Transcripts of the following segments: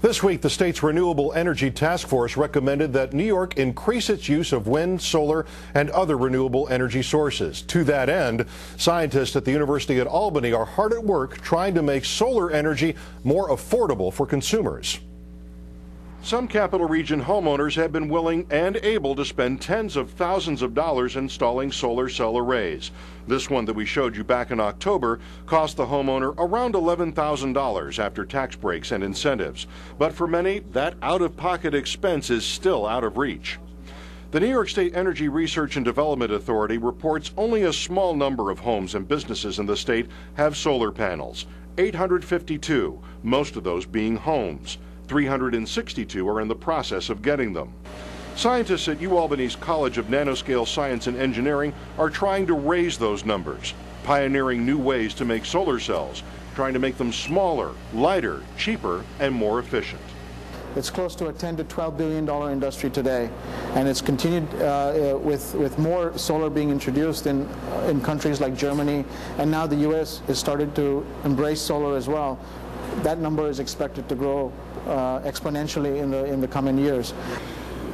This week, the state's Renewable Energy Task Force recommended that New York increase its use of wind, solar, and other renewable energy sources. To that end, scientists at the University at Albany are hard at work trying to make solar energy more affordable for consumers. Some Capital Region homeowners have been willing and able to spend tens of thousands of dollars installing solar cell arrays. This one that we showed you back in October cost the homeowner around $11,000 after tax breaks and incentives. But for many, that out-of-pocket expense is still out of reach. The New York State Energy Research and Development Authority reports only a small number of homes and businesses in the state have solar panels. 852, most of those being homes. 362 are in the process of getting them. Scientists at UAlbany's College of Nanoscale Science and Engineering are trying to raise those numbers, pioneering new ways to make solar cells, trying to make them smaller, lighter, cheaper, and more efficient. It's close to a $10 to $12 billion industry today, and it's continued with more solar being introduced in countries like Germany, and now the U.S. has started to embrace solar as well. That number is expected to grow exponentially in the coming years.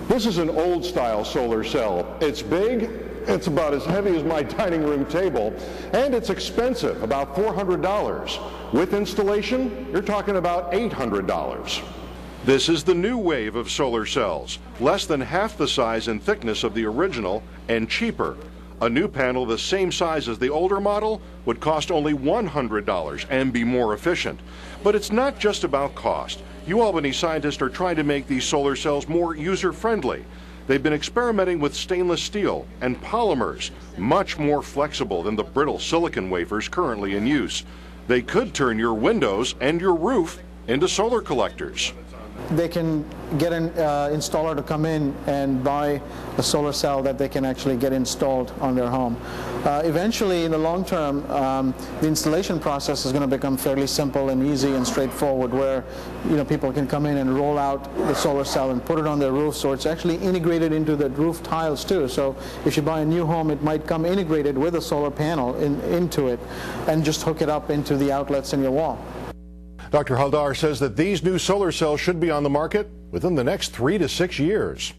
This is an old-style solar cell. It's big, it's about as heavy as my dining room table, and it's expensive, about $400. With installation, you're talking about $800. This is the new wave of solar cells, less than half the size and thickness of the original and cheaper. A new panel the same size as the older model would cost only $100 and be more efficient. But it's not just about cost. UAlbany scientists are trying to make these solar cells more user-friendly. They've been experimenting with stainless steel and polymers, much more flexible than the brittle silicon wafers currently in use. They could turn your windows and your roof into solar collectors. They can get an installer to come in and buy a solar cell that they can actually get installed on their home. Eventually, in the long term, the installation process is going to become fairly simple and easy and straightforward, where people can come in and roll out the solar cell and put it on their roof, so it's actually integrated into the roof tiles too. So if you buy a new home, it might come integrated with a solar panel into it, and just hook it up into the outlets in your wall. Dr. Haldar says that these new solar cells should be on the market within the next 3 to 6 years.